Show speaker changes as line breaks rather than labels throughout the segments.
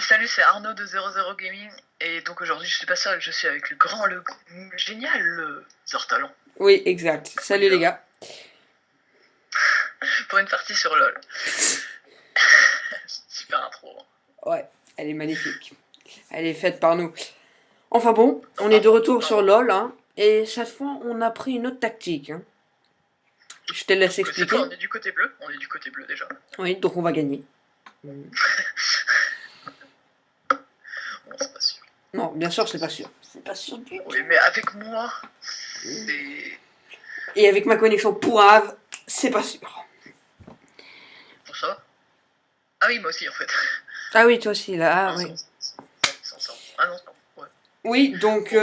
salut, c'est Arnaud de 00 Gaming. Et donc aujourd'hui, je suis pas seul, je suis avec le grand, le génial Zortalon.
Oui, exact. Salut les gars.
Pour une partie sur LoL. Super intro.
Ouais, elle est magnifique. Elle est faite par nous. Enfin bon, on est de retour sur LoL, hein, et cette fois, on a pris une autre tactique. Hein. Je te laisse expliquer.
On est du côté bleu, déjà.
Oui, donc on va gagner.
Bon, c'est pas sûr.
Non, bien sûr, c'est pas sûr. C'est pas sûr du tout.
Oui, mais avec moi, c'est...
Et avec ma connexion pourrave, c'est pas sûr.
Pour ça. Ah oui, moi aussi, en fait.
Ah oui, toi aussi, là. Ah,
non,
oui.
Ah non, non. Ouais.
Oui, donc,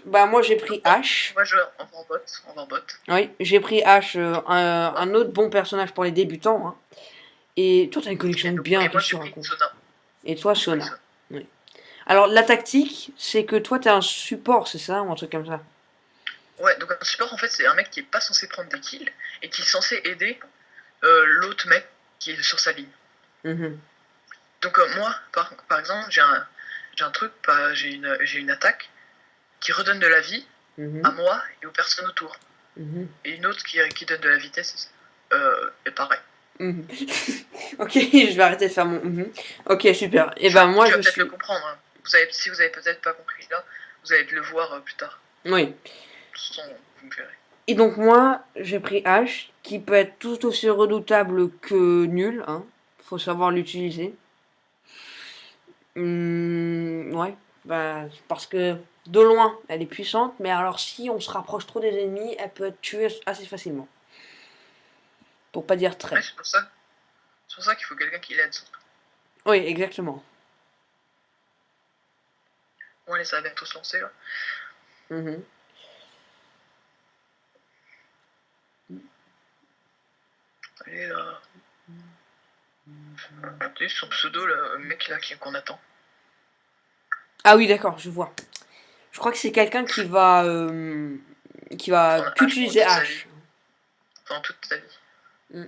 bah moi j'ai pris H.
Moi, on va en bot.
Oui, j'ai pris H, un autre bon personnage pour les débutants. Hein. Et toi, t'as une connexion bien.
Et moi, j'ai pris Sona.
Et toi, Sona. Oui. Alors, la tactique, c'est que toi, t'es un support, c'est ça, ou un truc comme ça?
Ouais, donc un support, en fait, c'est un mec qui est pas censé prendre des kills et qui est censé aider l'autre mec qui est sur sa ligne.
Mmh.
Donc moi, par exemple, j'ai un truc, j'ai une attaque qui redonne de la vie à moi et aux personnes autour. Et une autre qui donne de la vitesse, et pareil.
Ok, je vais arrêter de faire mon... Ok, super. Et ben moi,
tu vas peut-être le comprendre. Hein. Si vous avez peut-être pas compris là, vous allez le voir plus tard.
Oui.
De toute façon, vous me verrez. Et
donc moi, j'ai pris H, qui peut être tout aussi redoutable que nul. Hein. Faut savoir l'utiliser. Ouais. Bah, parce que de loin, elle est puissante, mais alors si on se rapproche trop des ennemis, elle peut être tuée assez facilement. Pour pas dire très.
Ouais, c'est pour ça qu'il faut quelqu'un qui l'aide.
Oui, exactement.
Bon, allez, ça va bientôt se lancer là. Allez là. Tu sais, son pseudo, le mec là qu'on attend.
Ah oui, d'accord, je vois. Je crois que c'est quelqu'un qui va utiliser H.
Pendant toute sa vie.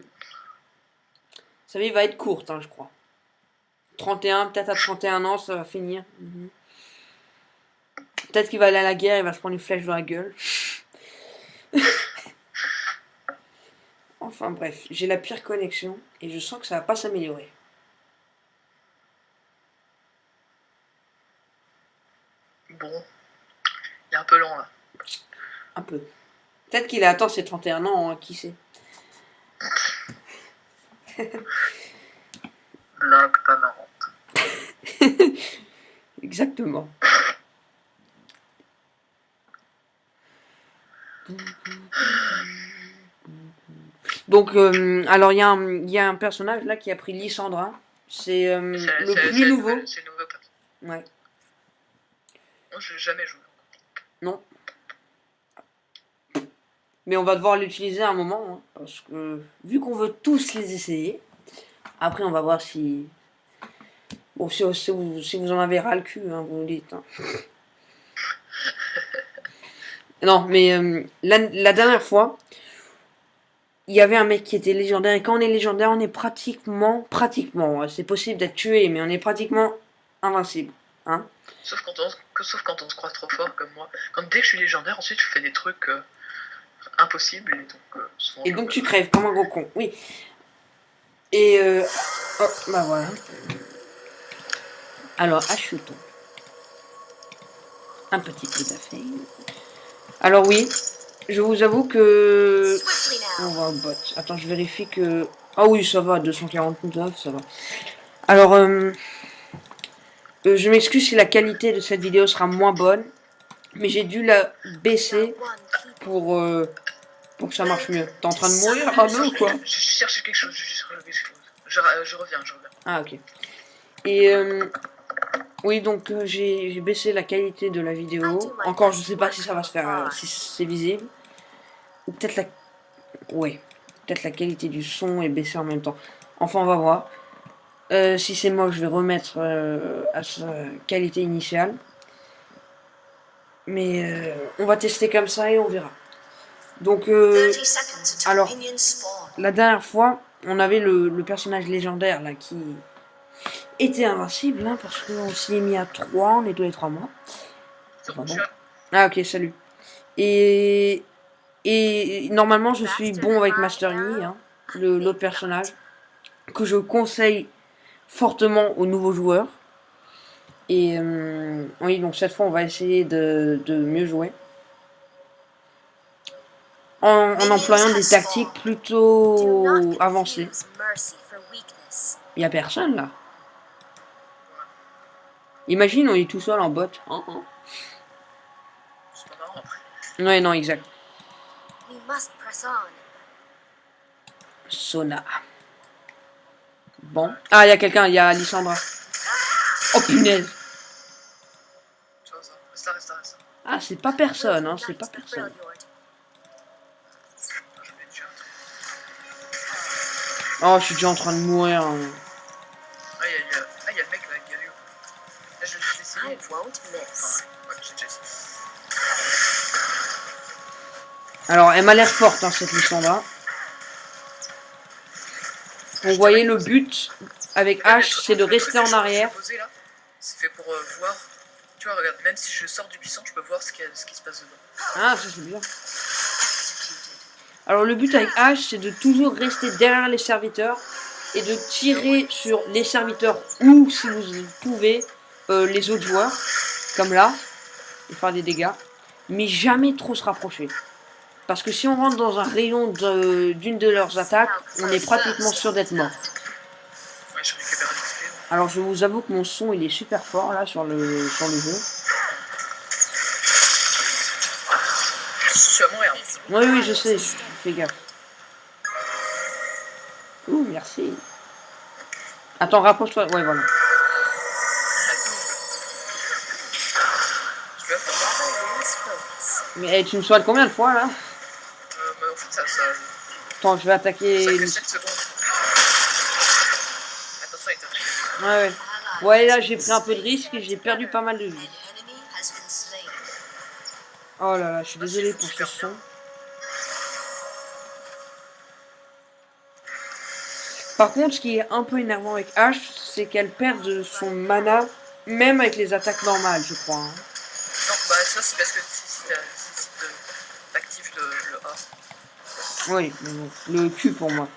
Sa vie va être courte, hein, je crois. 31, peut-être à 31 ans, ça va finir. Peut-être qu'il va aller à la guerre, il va se prendre une flèche dans la gueule. Enfin bref, j'ai la pire connexion et je sens que ça va pas s'améliorer.
Bon, il est un peu lent là.
Un peu. Peut-être qu'il a atteint ses 31 ans, hein, qui sait.
Blague pas marrante.
Exactement. Donc, alors il y a un personnage là qui a pris Lissandra. C'est le plus nouveau.
C'est le nouveau pote.
Ouais.
Moi, je n'ai jamais joué.
Non. Mais on va devoir l'utiliser à un moment, hein, parce que vu qu'on veut tous les essayer, après on va voir si... Bon, si vous en avez ras le cul, hein, vous me dites. Hein. Non, mais la dernière fois, il y avait un mec qui était légendaire, et quand on est légendaire, on est pratiquement, c'est possible d'être tué, mais on est pratiquement invincible. Hein.
Sauf quand on se croit trop fort comme moi. Dès que je suis légendaire, ensuite je fais des trucs impossibles,
et donc tu crèves comme un gros con, oui. Et oh, bah voilà. Alors, achetons un petit peu d'affaires. Alors oui, je vous avoue que... On va au bot. Attends, je vérifie que... Ah oui, ça va, 249, ça va. Alors, je m'excuse si la qualité de cette vidéo sera moins bonne, mais j'ai dû la baisser pour que ça marche mieux. T'es en train de mourir, Arnaud, ou quoi?
Je cherche quelque chose, je reviens.
Ah, ok. Et oui, donc j'ai baissé la qualité de la vidéo. Encore, je sais pas si ça va se faire, si c'est visible. Ou peut-être la... Ouais, peut-être la qualité du son est baissée en même temps. Enfin, on va voir. Si c'est moi, je vais remettre à sa qualité initiale. Mais on va tester comme ça et on verra. Donc, alors, la dernière fois, on avait le personnage légendaire là qui était invincible, hein, parce qu'on s'y est mis à 3, on est tous les 3 mois. Enfin, bon. Ah ok, salut. Et normalement je suis bon avec Master Yi, hein, l'autre personnage, que je conseille fortement aux nouveaux joueurs. Et oui, donc cette fois on va essayer de mieux jouer. En employant des tactiques plutôt avancées. Il n'y a personne là. Imagine, on est tout seul en bot. Ouais, non, exact. Sona. Bon. Ah, il y a quelqu'un, il y a Alessandra. Oh punaise. Ah, c'est pas personne, hein, c'est pas personne. Oh, je suis déjà en train de mourir. Hein.
Ah, il y a le mec là, Galio. Là, je vais l'essayer.
Alors, elle m'a l'air forte, hein, cette Lissandra. Vous voyez, le but avec H, c'est de rester en arrière.
C'est fait pour voir. Tu vois, regarde, même si je sors du buisson, je peux voir ce qui se passe dedans.
Ah, ça c'est bien. Alors, le but avec H, c'est de toujours rester derrière les serviteurs et de tirer sur les serviteurs ou, si vous pouvez, les autres joueurs, comme là, et faire des dégâts, mais jamais trop se rapprocher. Parce que si on rentre dans un rayon d'une de leurs attaques, on est pratiquement sûr d'être mort.
Ouais, je récupère l'XP.
Alors je vous avoue que mon son il est super fort là sur le jeu.
Je suis à mourir.
Oui, oui, je sais, fais gaffe. Ouh, merci. Attends, rapproche-toi. Ouais, voilà. Mais hey, tu me soignes combien de fois là?
En fait, ça...
Attends, je vais attaquer.
Ça fait 7 secondes. Attention, il t'attaque.
Ouais, ouais. Ouais, là j'ai pris un peu de risque et j'ai perdu pas mal de vie. Oh là là, je suis désolé pour ce son. Par contre, ce qui est un peu énervant avec H, c'est qu'elle perd son mana, même avec les attaques normales, je crois. Hein.
Non, bah ça c'est parce que si t'actives le A.
Oui, le Q pour moi.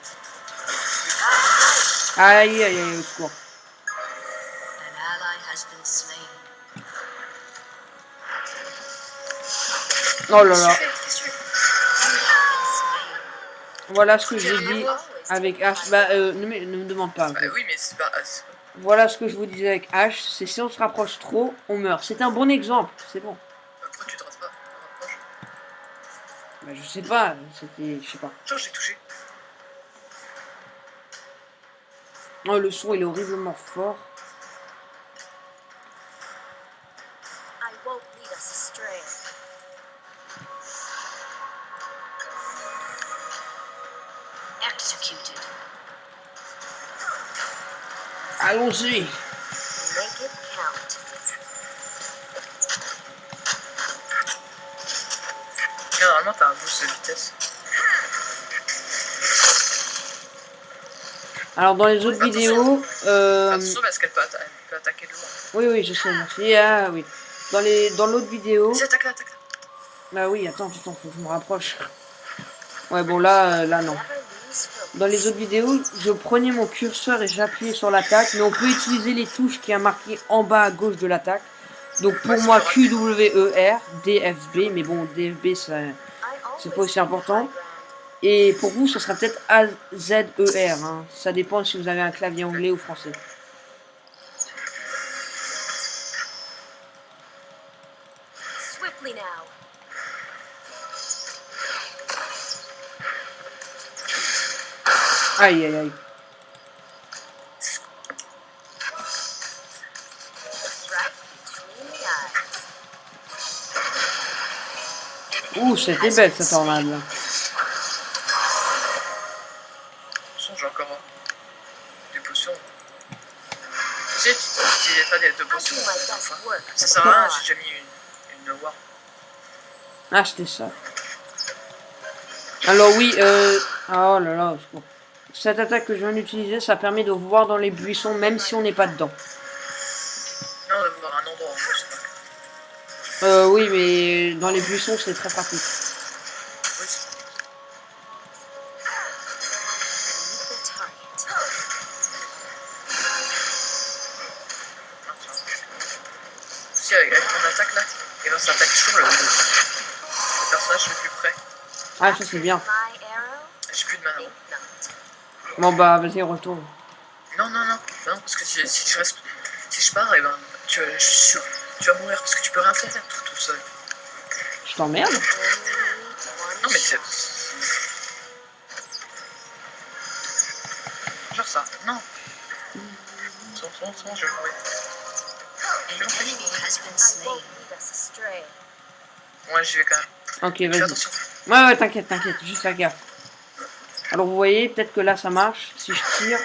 Aïe, aïe, aïe, au secours. Oh là là. Voilà ce que j'ai dit avec H. Bah, ne me demande pas.
Bah oui, mais c'est pas...
Voilà ce que je vous disais avec H. C'est si on se rapproche trop, on meurt. C'est un bon exemple. C'est bon.
Pourquoi tu te rapproches?
Bah, je sais pas. C'était... Je sais pas.
Genre, j'ai touché.
Oh, le son, il est horriblement fort. Allons-y.
Normalement, t'as un boost de vitesse.
Alors, dans les autres vidéos...
Attention parce qu'elle peut attaquer de loin.
Oui, oui, je sais, merci. Ah, oui. Dans l'autre vidéo...
Attaque là.
Bah oui, attends, faut que je me rapproche. Ouais, bon, là, non. Dans les autres vidéos, je prenais mon curseur et j'appuyais sur l'attaque, mais on peut utiliser les touches qui a marqué en bas à gauche de l'attaque. Donc pour moi, QWER, DFB, mais bon, DFB, c'est pas aussi important. Et pour vous, ce sera peut-être AZER, hein. Ça dépend si vous avez un clavier anglais ou français. Aïe, aïe, aïe. Ouh, c'était belle cette tornade là.
J'ai encore des potions. Tu sais, tu n'utilisais pas de potions. Ça sert à rien, j'ai déjà mis une war.
Ah, c'était ça. Alors oui, oh là là, cette attaque que je viens d'utiliser, ça permet de voir dans les buissons même si on n'est pas dedans.
Non, de voir un endroit en plus.
Oui, mais dans les buissons, c'est très pratique.
Oui, si avec ton attaque là, et ben ça attaque sur le personnage le plus près.
Ah, ça c'est bien.
J'ai plus de mana.
Bon bah vas-y, retourne.
Non, parce que si je pars, et ben tu vas mourir parce que tu peux rien faire tout seul.
Je t'emmerde.
Non mais c'est... Genre ça, non. Je vais mourir. Ouais, j'y vais quand même.
Ok,
Fais
vas-y.
attention.
Ouais, t'inquiète, juste la gaffe. Alors vous voyez, peut-être que là ça marche. Si je tire,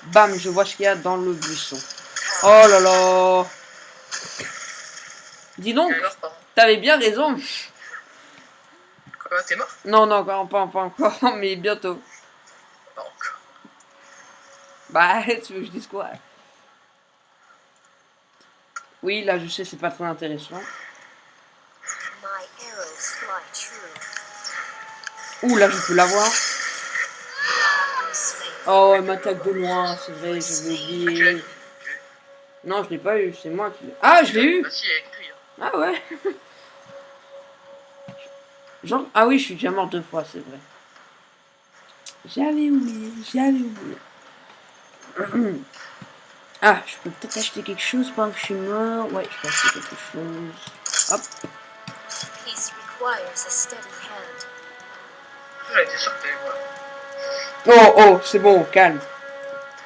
bam, je vois ce qu'il y a dans le buisson. Oh là là. Dis donc, t'avais bien raison.
Quoi, t'es mort?
Non, pas encore, mais bientôt.
Pas encore.
Bah, tu veux que je dise quoi? Oui, là je sais, c'est pas très intéressant. Ouh, là je peux l'avoir. Oh, elle m'attaque de loin, c'est vrai, j'avais oublié. Non, je l'ai pas eu, c'est moi qui l'ai. Ah, je l'ai eu!
Bah si, il y a écrit.
Ah ouais. Genre, ah oui, je suis déjà mort 2 fois, c'est vrai. J'avais oublié. Ah, je peux peut-être acheter quelque chose pendant que je suis mort. Ouais, je peux acheter quelque chose. Hop.
J'avais été sûr que t'avais moi.
Oh, c'est bon, calme.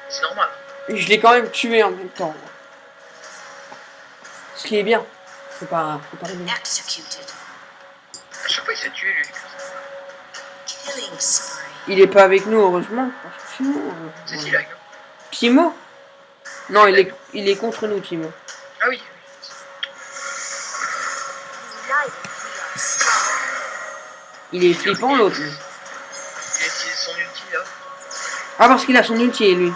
C'est normal.
Je l'ai quand même tué en même temps. Ce qui est bien. Faut pas rêver.
À chaque fois, il s'est tué, lui.
Il est pas avec nous, heureusement. Parce que sinon,
C'est qui, là, avec nous?
Timo? Non, il est contre nous, Timo.
Ah oui.
Il est flippant, l'autre.
Il a utilisé son ulti, là.
Ah, parce qu'il a son ulti, lui.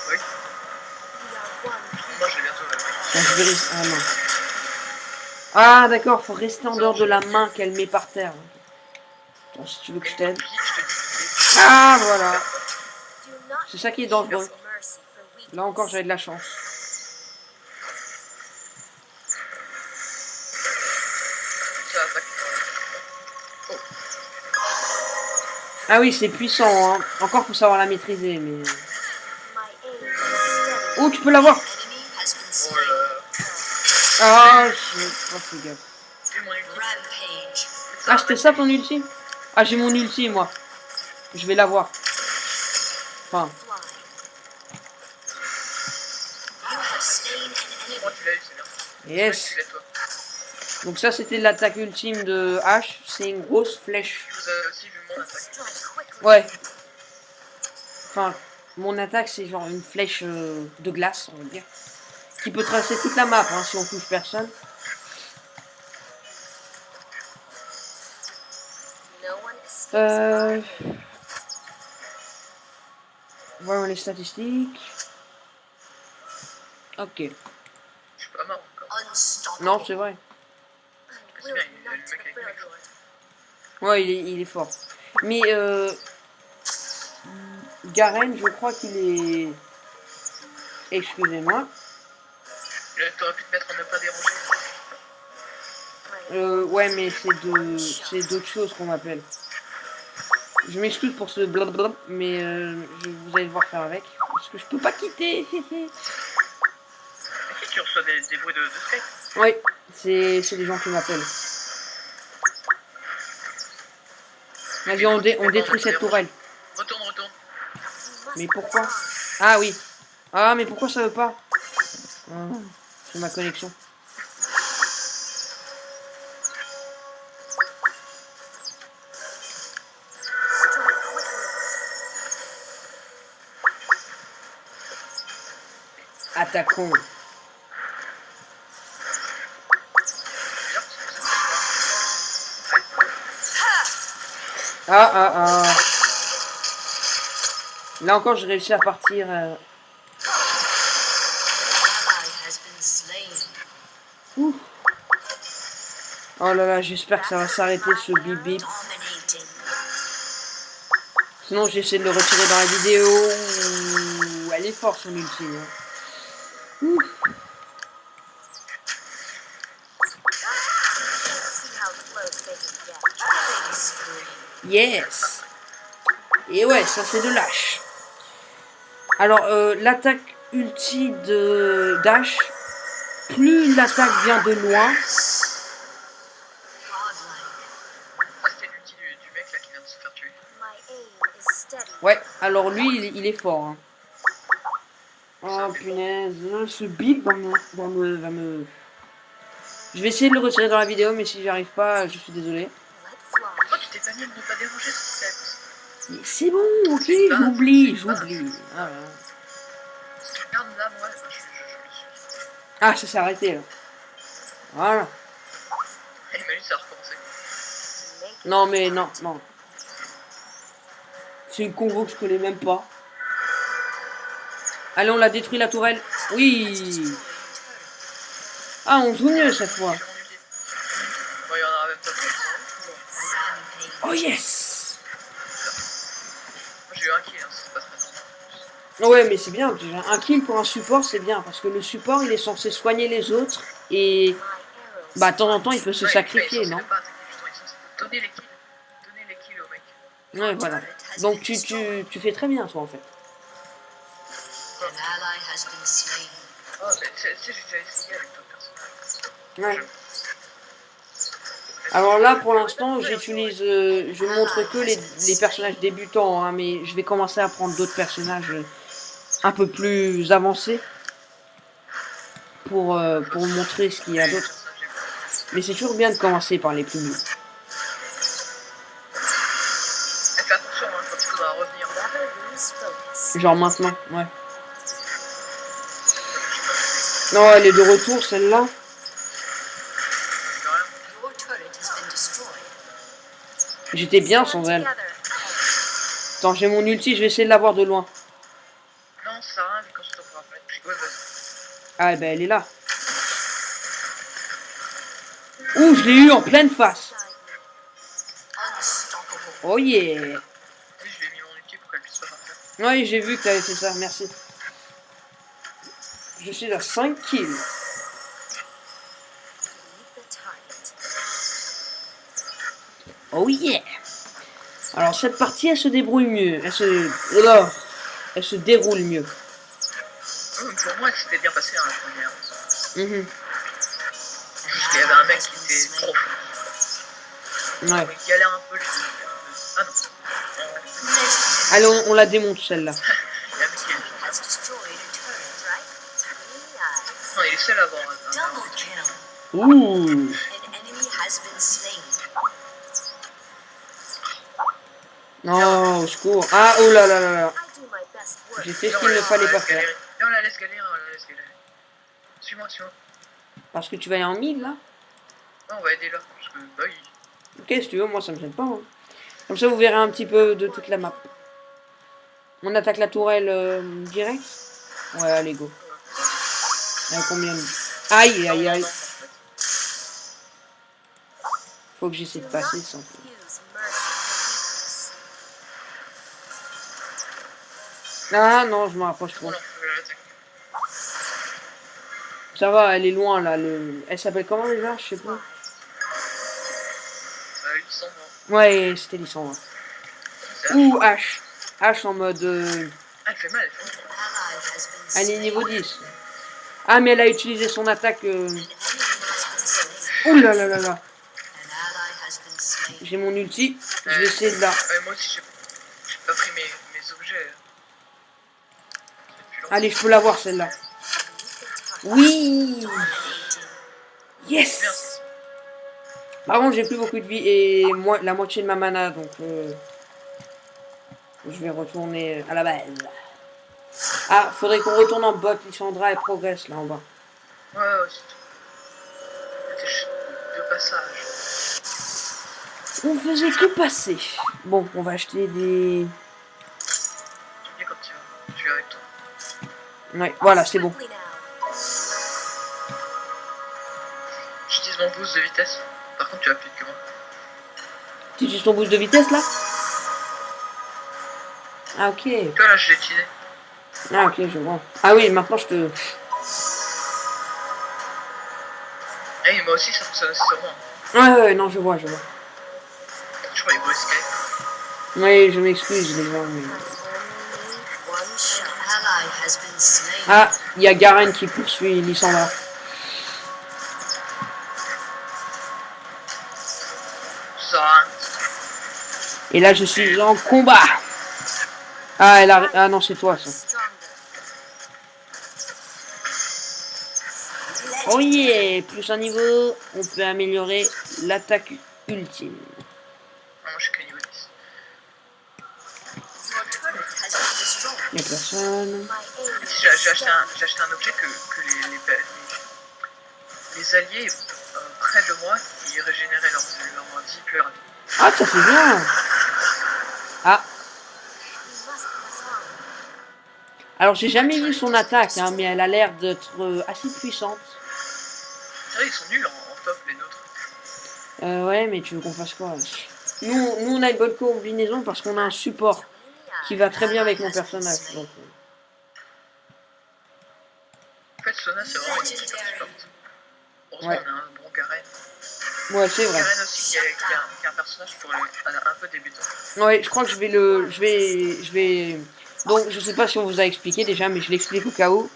Oui. Moi, je l'ai bientôt.
Ah, je vérifie. Ah non. Ah, d'accord, faut rester en dehors de la main qu'elle met par terre. Attends, si tu veux que je t'aide. Ah, voilà. C'est ça qui est dangereux. Là encore, j'avais de la chance. Ah oui, c'est puissant, hein. Encore, faut savoir la maîtriser, mais... Oh, tu peux l'avoir. Ah, je... Oh, fais gaffe. Ah, c'était ça ton ulti? Ah, j'ai mon ulti, moi. Je vais l'avoir. Enfin... Yes. Donc ça, c'était l'attaque ultime de H. C'est une grosse flèche. Ouais. Enfin, mon attaque, c'est genre une flèche de glace, on va dire. Qui peut tracer toute la map, hein, si on touche personne. Voyons les statistiques. Ok.
Je suis pas mort encore.
Non, c'est vrai. Ouais, il est fort. Mais Garen, je crois qu'il est... Excusez-moi.
T'aurais pu te mettre en ne pas déranger.
Ouais, mais c'est d'autres choses qu'on m'appelle. Je m'excuse pour ce blablabla, mais vous allez devoir faire avec. Parce que je peux pas quitter.
Tu reçois des bruits de Skype?
Oui, c'est des gens qui m'appellent. Vas-y, on détruit cette tourelle.
Retourne.
Mais pourquoi? Ah oui. Ah, mais pourquoi ça veut pas? C'est ma connexion. Attaquons. Ah. Là encore, j'ai réussi à partir. Ouh. Oh là là, j'espère que ça va s'arrêter ce bip bip. Sinon, j'essaie de le retirer dans la vidéo. Ouh, elle est forte son ulti. Hein. Ouh. Yes. Et ouais, ça fait de lâche. Alors, l'attaque ulti de Dash, plus l'attaque vient de loin.
C'était l'ulti du mec là qui vient de se faire tuer.
Ouais, alors lui, il est fort. Hein. Oh punaise, ce bip va me... Je vais essayer de le retirer dans la vidéo, mais si j'y arrive pas, je suis désolé.
Pourquoi tu t'es pas mis de ne pas déranger ce système?
C'est bon, ok, j'oublie. Ah,
regarde là, moi, je le suis.
Ah, ça s'est arrêté là. Voilà.
Et imagine, ça a recommencé.
Non, mais non. C'est une convo que je connais même pas. Allez, on l'a détruit la tourelle. Oui. Ah, on joue mieux cette fois.
Bon, il y en aura même pas plus.
Oh yes.
Moi j'ai eu un kill, hein, c'est pas très
Ouais, mais c'est bien déjà. Un kill pour un support, c'est bien. Parce que le support, il est censé soigner les autres. Et bah, de temps en temps, il peut se sacrifier, non?
Donner les kills au mec.
Ouais, voilà. Donc tu fais très bien, toi, en fait.
Oh, mais tu sais, j'ai déjà essayé avec d'autres personnages.
Ouais. Alors là, pour l'instant, j'utilise... je montre que les personnages débutants, hein, mais je vais commencer à prendre d'autres personnages un peu plus avancés pour montrer ce qu'il y a d'autre. Mais c'est toujours bien de commencer par les plus nuls.
Fais attention hein, quand il faudra revenir.
Genre maintenant, ouais. Non, elle est de retour, celle-là. J'étais bien sans elle. Attends, j'ai mon ulti, je vais essayer de l'avoir de loin.
Non, ça sert à rien, vu qu'on se pourra pas être. Ouais,
ah, ben elle est là. Ouh, je l'ai eu en pleine face. Oh yeah.
Tu sais, je lui ai mis mon ulti pour qu'elle puisse pas partir.
Oui, j'ai vu que t'avais fait ça, merci. Je suis à 5 kills. Oh yeah. Alors cette partie, elle se débrouille mieux. Elle se déroule mieux.
Pour moi, c'était bien passé hein, la première. Juste qu'il y avait un mec qui était trop fort.
Ouais.
Il galère un peu. Ah non.
Allez, on la démonte celle-là.
Il y a un mec qui est non, il est seul à avoir un...
Ouh. Non, au secours. Ah, oh là là là là. J'ai fait ce qu'il ne fallait pas faire.
Non, on la laisse galérer, Suis-moi.
Parce que tu vas aller en mid là?
Non, on va aider là. Parce que, bah,
ok, si tu veux, moi ça me gêne pas. Hein. Comme ça, vous verrez un petit peu de toute la map. On attaque la tourelle direct? Ouais, allez, go. Combien? Aïe. Faut que j'essaie de passer sans. Ah non, je me rapproche trop. Ça va, elle est loin là. Elle s'appelle comment déjà? Je sais pas. Ouais, c'était Lissandra. Ouh, H. H en mode.
Elle fait mal.
Elle est niveau 10. Ah, mais elle a utilisé son attaque. Ouh là là là là. J'ai mon ulti. Je vais essayer de là.
Moi aussi, j'ai pas pris mes objets.
Allez, je peux l'avoir celle-là. Oui. Yes. Par contre, j'ai plus beaucoup de vie et moi la moitié de ma mana, donc je vais retourner à la base. Ah, faudrait qu'on retourne en bot. Lissandra elle progresse là en bas.
Ouais, c'était juste de passage. On
faisait que passer. Bon, on va acheter des.
J'aime bien quand
Ouais, voilà, c'est bon.
J'utilise mon boost de vitesse. Par contre, tu vas plus vite que moi.
Tu utilises ton boost de vitesse là? Ah ok.
Toi là, je l'ai utilisé.
Ah ok, je vois. Ah oui, maintenant je te...
Ah oui, moi aussi, ça fonctionne aussi sur moi.
Ouais, non, je vois.
Je crois qu'il faut escaler.
Oui, je m'excuse les gens. Mais... Ah, il y a Garen qui poursuit Lissandra.
Ça sert à rien.
Et là, je suis en combat. Ah, elle a... Ah non, c'est toi ça. Oh yeah, plus un niveau, on peut améliorer l'attaque ultime.
Non, moi je suis que niveau 10.
Y'a personne.
J'ai acheté un objet que les alliés près de moi, ils régénéraient leur vie plus rapide.
Ah, ça fait bien. Ah. Alors, j'ai jamais vu son attaque, hein, mais elle a l'air d'être assez puissante.
C'est vrai, ils sont nuls en top, les nôtres.
Ouais, mais tu veux qu'on fasse quoi? Nous, on a une bonne combinaison parce qu'on a un support qui va très bien avec mon personnage. Donc...
En fait, Sona, c'est vraiment une super support. Heureusement,
ouais.
on a un bon Garen.
Ouais, c'est vrai.
Garen aussi, qui est un personnage pour un peu débutant.
Ouais, je crois que je vais... Donc, je sais pas si on vous a expliqué déjà, mais je l'explique au cas où.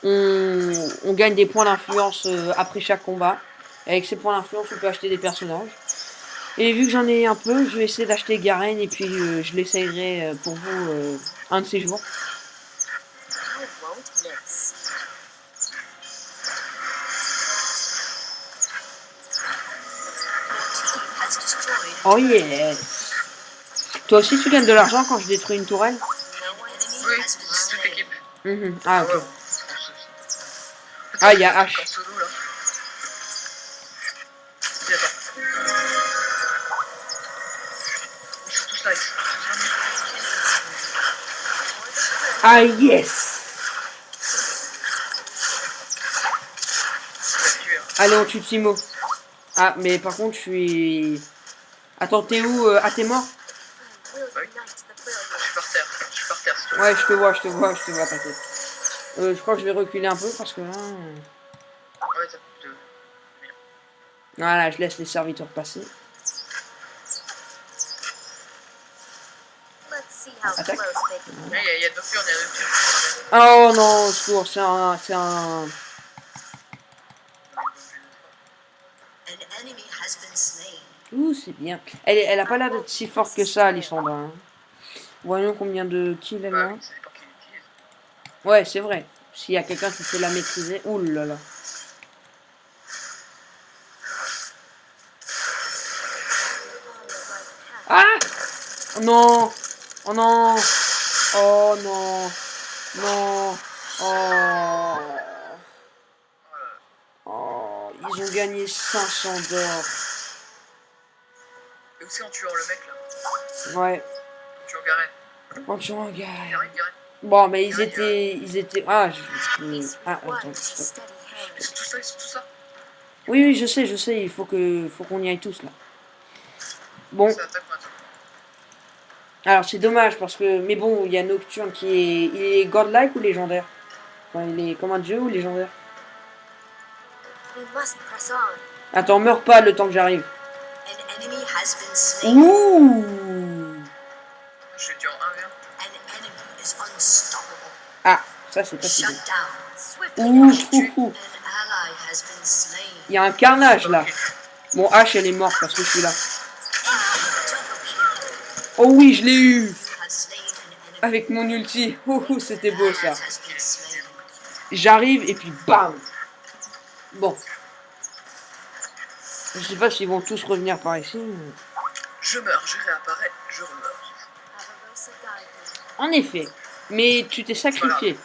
On gagne des points d'influence après chaque combat. Avec ces points d'influence, on peut acheter des personnages. Et vu que j'en ai un peu, je vais essayer d'acheter Garen et puis je l'essayerai pour vous un de ces jours. Oh yeah! Toi aussi tu gagnes de l'argent quand je détruis une tourelle?
Oui, c'est toute l'équipe.
Ah ok.
Ouais,
ah, il y a H.
Solo, là.
Ah yes! Allez, on tue Timo. Ah, mais par contre, je suis... Attends, t'es où? Ah, t'es mort?
Oui. Je suis par terre.
Ouais, je te vois, t'inquiète. Je crois que je vais reculer un peu parce que là...
Ouais, t'as plus de...
Voilà, je laisse les serviteurs passer. Attaque.
Il y a Doppler, on est rupture.
Oh non, au secours, c'est un... Ouh, c'est bien. Elle a pas l'air d'être si forte que ça, Lissandra. Hein. Voyons combien de kills elle a. Ouais, c'est vrai. S'il y a quelqu'un qui sait la maîtriser... Ouh là là. Ah! Non! Oh non! Oh non! Non! Oh! Oh! Ils ont gagné 500 d'or.
Et aussi en tuant le mec là.
Ouais.
En tuant Garen.
En tuant un gars.
Garen.
Bon, mais ils étaient... Ah, ah, attends.
Stop. Ils sont tous ça.
Oui, je sais. Il faut qu'on y aille tous là. Bon. Alors c'est dommage parce que... Mais bon, il y a Nocturne qui est... Il est godlike ou légendaire? Enfin, il est comme un dieu ou légendaire? Attends, meurs pas le temps que j'arrive. Ouh!
Je vais dire en 1v1.
Ah, ça c'est pas si bien. Ouh. Il y a un carnage là. Bon, H elle est morte parce que je suis là. Oh oui, je l'ai eu. Avec mon ulti. Ouh, c'était beau ça. J'arrive et puis bam. Bon. Je sais pas s'ils vont tous revenir par ici. Mais...
Je meurs, je réapparais, je remeurs.
En effet. Mais tu t'es sacrifié.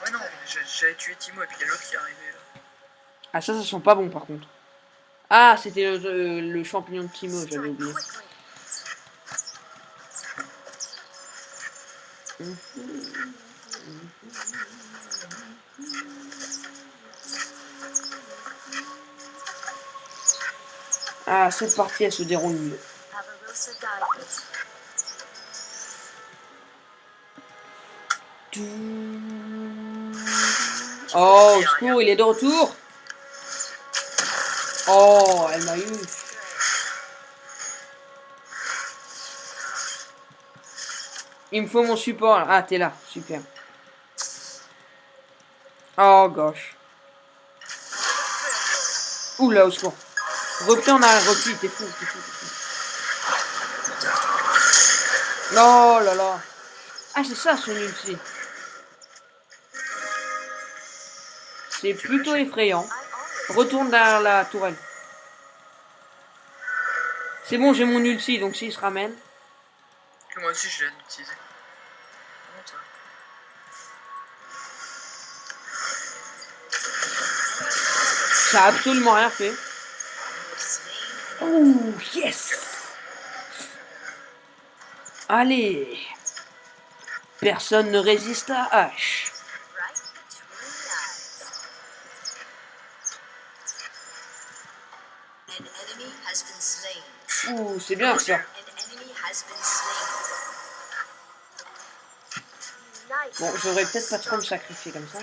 Ouais non, j'avais tué Timo et puis il y a l'autre qui est arrivé là.
Ah ça sent pas bon par contre. Ah c'était le champignon de Timo, j'avais oublié. Ah, cette partie, elle se déroule mieux. Oh, au secours, il est de retour. Oh, elle m'a eu. Il me faut mon support là. Ah, t'es là, super. Oh, gosh. Oula, au secours. Repli en arrière, repli, t'es fou, t'es fou, t'es fou. Oh là là. Ah, c'est ça son ulti. C'est plutôt effrayant. Retourne derrière la tourelle. C'est bon, j'ai mon ulti, donc s'il se ramène.
Moi aussi, je viens d'utiliser.
Ça a absolument rien fait. Oh, yes! Allez! Personne ne résiste à H. Ouh, c'est bien ça. Bon, j'aurais peut-être pas trop me sacrifier comme ça.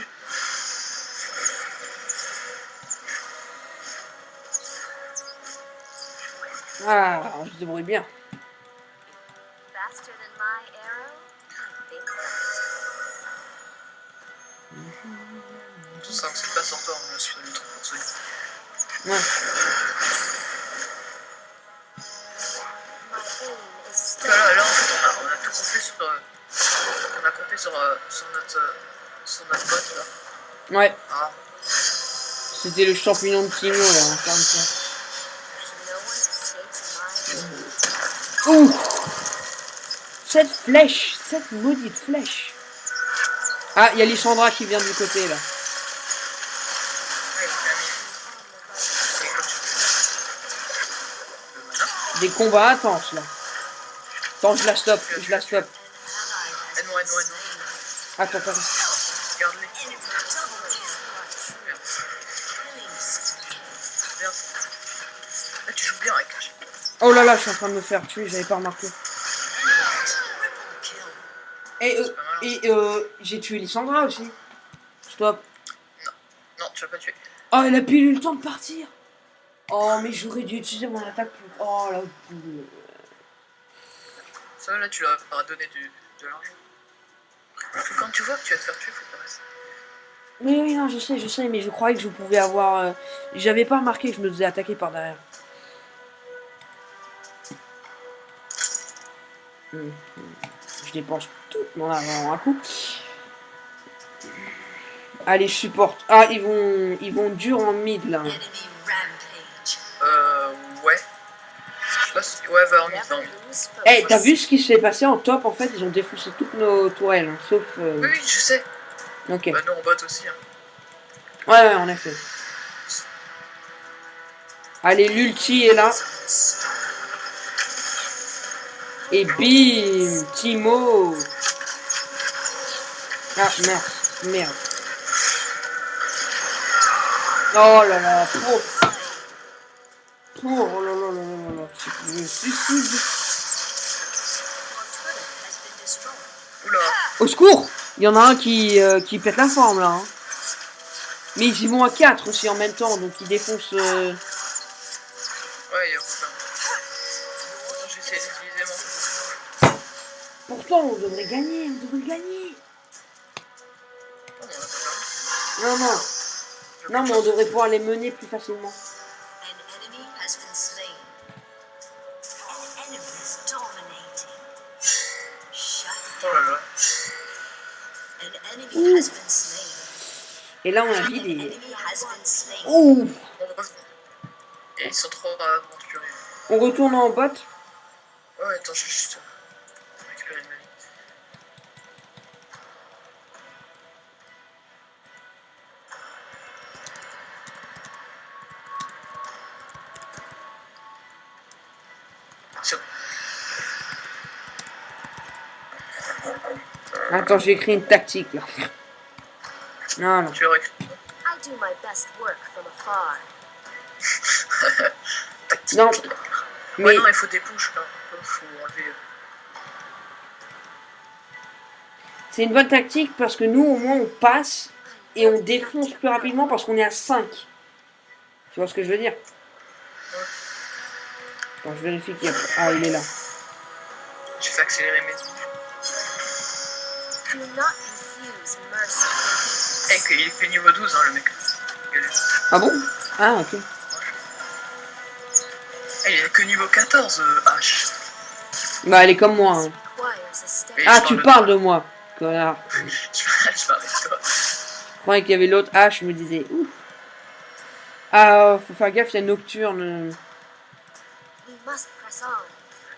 Ah, on se débrouille bien.
Je sens que c'est pas sur toi, je suis le truc pour celui.
Ouais.
Là, en fait, on a tout compté sur. On a compté sur notre bot là.
Ouais.
Ah.
C'était le champignon de Timo là, encore une fois. Ouh! Cette flèche! Cette maudite flèche! Ah, il y a Lissandra qui vient du côté là. Des combats intenses là. Attends, je la stoppe, je la stoppe.
Aide-moi.
Attends.
Regarde-les. Là, tu joues bien avec.
Oh là là, je suis en train de me faire tuer, j'avais pas remarqué. Et j'ai tué Lissandra aussi. Stop.
Non, tu l'as pas tué.
Oh, elle a pile eu le temps de partir. Oh, mais j'aurais dû utiliser mon attaque plus. Oh la boule.
Ça, là, tu leur as donné de l'argent. Quand tu vois que tu vas te faire tuer, faut pas rester.
Oui, non, je sais, mais je croyais que je pouvais avoir. J'avais pas remarqué que je me faisais attaquer par derrière. Je dépense tout mon argent à un coup. Allez, je supporte. Ah, ils vont dur en mid là.
Ouais. Je sais pas si. Ouais, va en mid, va en mid.
Eh, t'as vu ce qui s'est passé en top? En fait, ils ont défoncé toutes nos tourelles, hein, sauf.
Oui, je sais.
Ok.
Bah, nous on bot aussi. Hein.
Ouais, en effet. Allez, l'ulti est là. Et bim, Timo. Ah, merde. Oh là là, oh là là, c'est le suicide.
Oula.
Au secours! Il y en a un qui pète la forme là. Hein. Mais ils y vont à 4 aussi en même temps, donc ils défoncent.
Ouais, il y a aucun. J'essaie d'utiliser mon.
Pourtant, on devrait gagner. Non, mais on devrait pouvoir les mener plus facilement.
Oh là là.
Et là, on a vidé. Ouh!
Et ils sont trop aventurés.
On retourne en bot.
Ouais, attends, je vais juste récupérer une vie. Tiens.
Attends, j'ai écrit une tactique là. Non, non.
Tu aurais
Non.
Mais ouais, non, il faut des bouches là. Faut enlever.
C'est une bonne tactique parce que nous, au moins, on passe et on défonce plus rapidement parce qu'on est à 5. Tu vois ce que je veux dire?
Ouais.
Attends, je vérifie qu'il y a... Ah, il est là.
J'ai fait accélérer mes bouches. Il est que niveau 12, hein, le mec.
Ah bon? Ah, ok.
Il est que niveau 14, H.
Bah, elle est comme moi. Hein. Ah, tu parles de moi, connard.
Je parlais de toi.
Je croyais qu'il y avait l'autre H, je me disais, ouf. Ah, faut faire gaffe, il y a Nocturne.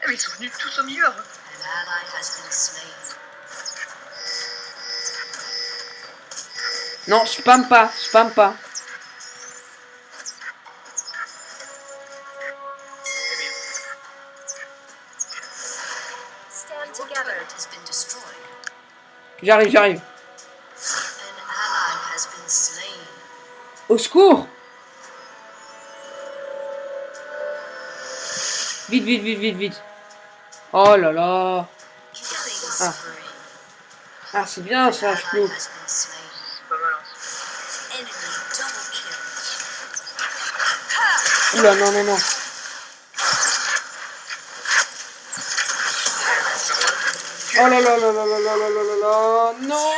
Mais ils sont venus tous au milieu avant.
Non, spam pas, spam pas. J'arrive, j'arrive. Au secours! Vite, vite, vite, vite, vite. Oh là là. Ah, ah c'est bien ça, je peux.
C'est pas mal. Hein.
Oula, non, non, non. Oh là là là là là là là là là là. Non!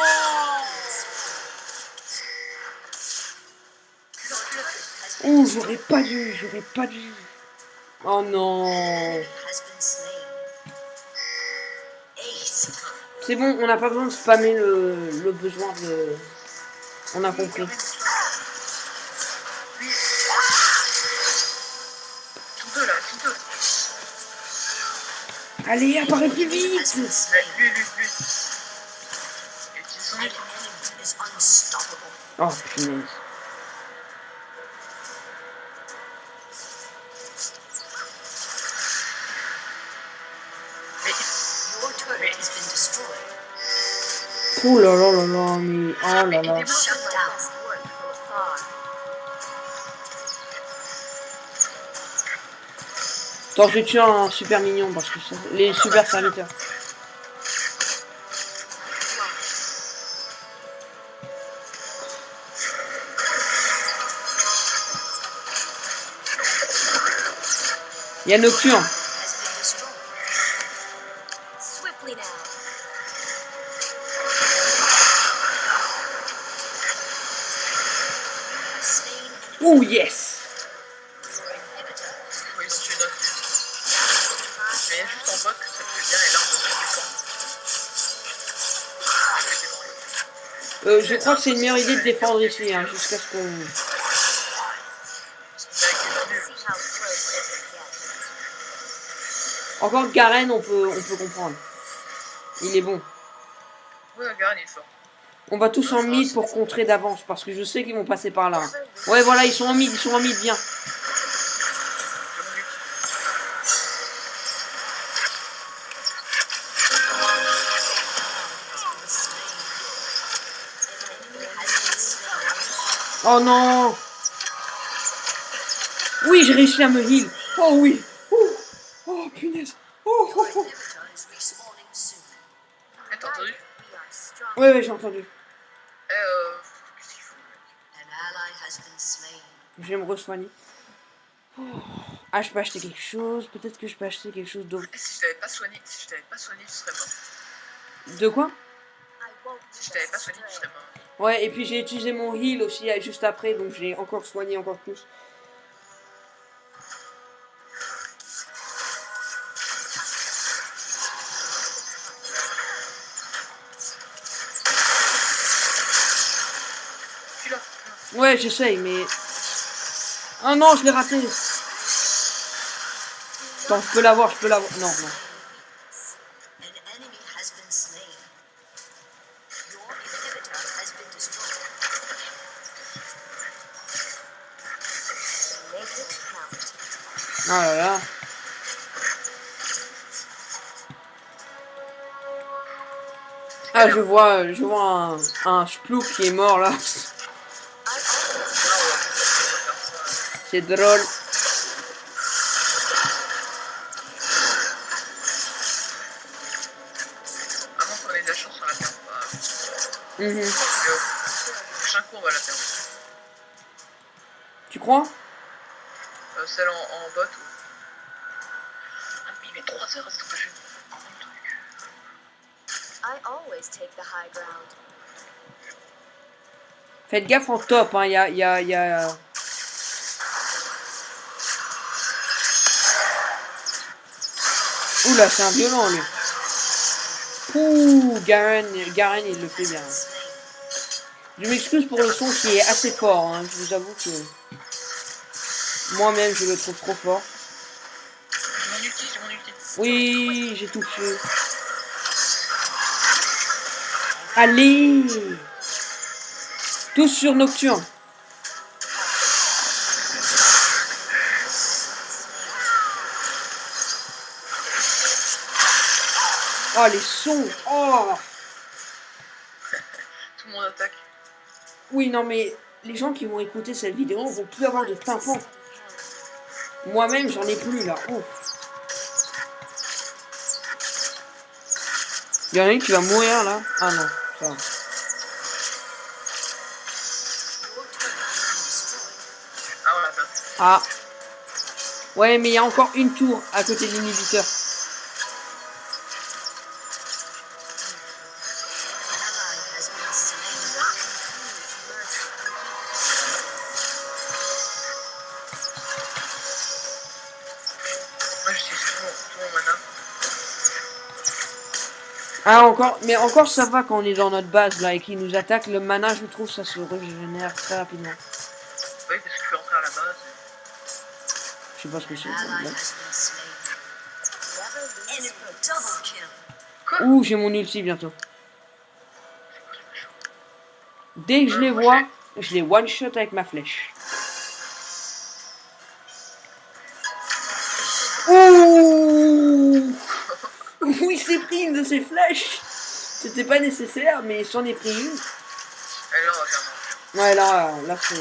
Ouh, j'aurais pas dû, j'aurais pas dû. Oh non. C'est bon, on n'a pas besoin de spammer le besoin de... On a compris.
Oui. Tous deux là, tous deux.
Allez, apparaît plus vite.
Lui. Et
oh, punaise. Oh là là là là, mais... Oh là là. Attends, je vais tuer un super mignon parce que ça... Les super serviteurs. Il y a Nocturne. Oh yes.
oui, si tu notes. Mais il y a juste en bas que ça fait bien et là on peut
Je crois que c'est une meilleure idée de défendre ici, hein, jusqu'à ce qu'on... Encore Garen, on peut comprendre. Il est bon.
Ouais, Garen il est fort.
On va tous en mid pour contrer d'avance, parce que je sais qu'ils vont passer par là. Ouais, voilà, ils sont en mid, viens. Oh non. Oui, j'ai réussi à me heal. Oh oui. Oh punaise. Oh.
T'as entendu?
Ouais, j'ai entendu.
Qu'est-ce qu'il faut?
Je vais me re-soigner. Ah, je peux acheter quelque chose. Peut-être que je peux acheter quelque chose d'autre.
Si je t'avais pas soigné, tu serais mort.
De quoi?
Si je t'avais pas soigné, tu serais mort.
Ouais, et puis j'ai utilisé mon heal aussi juste après, donc j'ai encore soigné encore plus. Ouais, j'essaye, mais... Oh non, je l'ai raté. Attends, je peux l'avoir. Non, non. Oh là là. Ah, je vois un splouk qui est mort là. C'est drôle.
Avant qu'on ait de la chance, on la perd pas.
Le
prochain coup, on va la perdre.
Tu crois?
Celle en bot. Ah, mais il met 3 heures à ce que je fais.
Faites gaffe en top, hein. Y a... Oula, c'est un violent lui. Ouh, Garen, il le fait bien. Je m'excuse pour le son qui est assez fort, hein. Je vous avoue que moi-même je le trouve trop fort.
J'ai mon ulti.
Oui, j'ai touché. Allez! Tous sur Nocturne. Oh, les sons! Oh!
Tout le monde attaque.
Oui, non, mais les gens qui vont écouter cette vidéo vont plus avoir de tympans. Moi-même, j'en ai plus là. Ouf. Il y en a une qui va mourir là. Ah non, ça va. Ah. Ouais, mais il y a encore une tour à côté de l'inhibiteur.
Moi, je suis tout mon mana.
Ah, encore, mais encore ça va quand on est dans notre base là et qu'ils nous attaquent. Le mana, je trouve, ça se régénère très rapidement.
Oui, parce que je suis rentré à la base.
Je sais pas ce que c'est. Ouh, j'ai mon ulti bientôt. Dès que je les vois, je les one-shot avec ma flèche. Ouh! Oui, c'est pris une de ces flèches. C'était pas nécessaire, mais j'en ai pris une.
Et là, on va faire non.
Ouais, là c'est...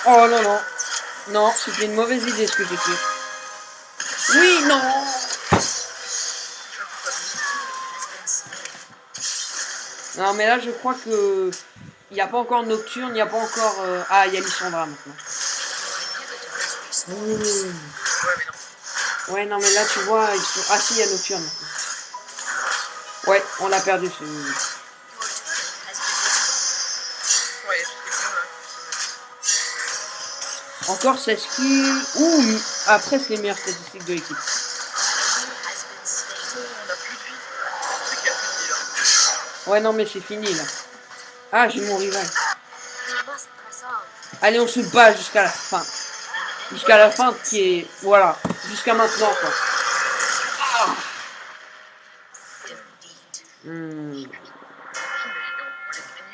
Oh non, non. Non, c'était une mauvaise idée ce que j'ai fait. Oui, non. Non, mais là, je crois que... Il n'y a pas encore Nocturne, il n'y a pas encore... Ah, il y a Lissandra maintenant.
Ouais, mais non.
Ouais, non, mais là, tu vois, ils sont... Ah si, il y a Nocturne maintenant. Ouais, on l'a perdu ce...
Ouais,
Encore 16 kills. Ouh, après, c'est les meilleures statistiques de l'équipe.
on a plus de vie. C'est qu'il y a plus de vie là.
Ouais, non, mais c'est fini là. Ah, j'ai mon rival. Allez, on se bat jusqu'à la fin. Jusqu'à la fin qui est... Voilà. Jusqu'à maintenant, quoi. Ah.
On les gagnait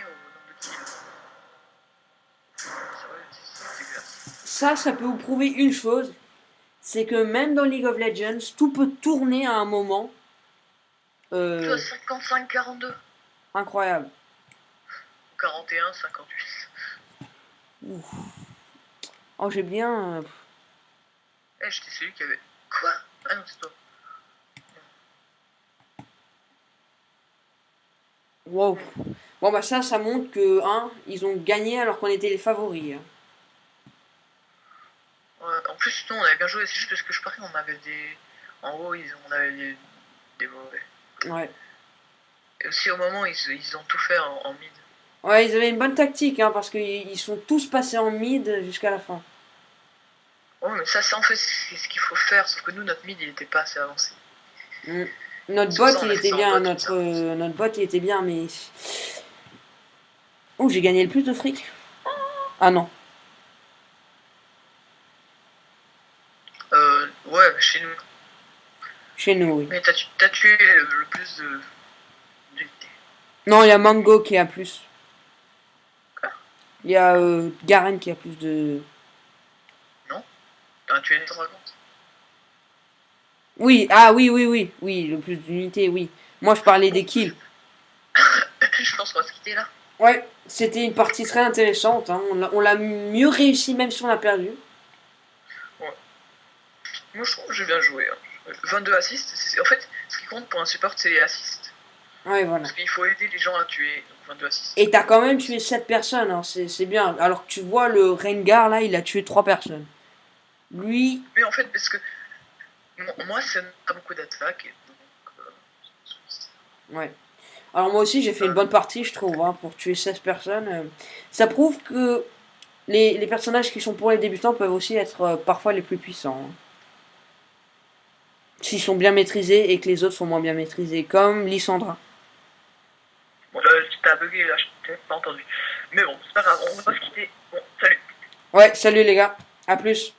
au nombre de kills. C'est dégueulasse.
Ça peut vous prouver une chose. C'est que même dans League of Legends, tout peut tourner à un moment.
55-42.
Incroyable.
41-58.
Ouf. Oh, j'ai bien...
Eh, j'étais celui qui avait... Quoi? Ah non, c'est toi.
Wow. Bon, bah ça montre que, hein, ils ont gagné alors qu'on était les favoris. Hein.
Ouais, en plus, nous, on avait bien joué. C'est juste parce que je parie, on avait des... En haut, on avait des mauvais.
Ouais.
Et aussi, au moment, ils ont tout fait en mid.
Ouais, ils avaient une bonne tactique, hein, parce qu'ils sont tous passés en mid jusqu'à la fin.
Ouais, mais ça, en fait, c'est ce qu'il faut faire. Sauf que nous, notre mid, il était pas assez avancé.
Notre bot, il était bien. Notre bot, il était bien, mais... Oh, j'ai gagné le plus de fric. Ah non.
Ouais, chez nous.
Chez nous, oui.
Mais t'as tué le plus de...
Non, il y a Mango qui a plus.
Quoi?
Il y a Garen qui a plus de...
Non. T'as tué les dragons.
Oui, ah oui, oui, oui. Oui, le plus d'unités, oui. Moi, je parlais des kills.
Je pense qu'on va se quitter là.
Ouais, c'était une partie très intéressante. Hein. On l'a mieux réussi, même si on a perdu.
Ouais. Moi, je trouve que j'ai bien joué. Hein. 22 assists. En fait, ce qui compte pour un support, c'est les assists.
Ouais, voilà.
Parce qu'il faut aider les gens à tuer. Donc 22 assists.
Et t'as quand même tué 7 personnes. Hein. C'est bien. Alors que tu vois, le Rengar, là, il a tué 3 personnes. Lui...
Mais en fait, parce que moi, ça n'a pas beaucoup d'attaques.
Ouais. Alors moi aussi, j'ai fait une bonne partie, je trouve, hein, pour tuer 16 personnes. Ça prouve que les personnages qui sont pour les débutants peuvent aussi être parfois les plus puissants. Hein. S'ils sont bien maîtrisés et que les autres sont moins bien maîtrisés, comme Lissandra.
Bon, là, t'as bugué, là, je t'ai pas entendu. Mais bon, c'est pas grave, on va se quitter. Bon, salut.
Ouais, salut les gars, à plus.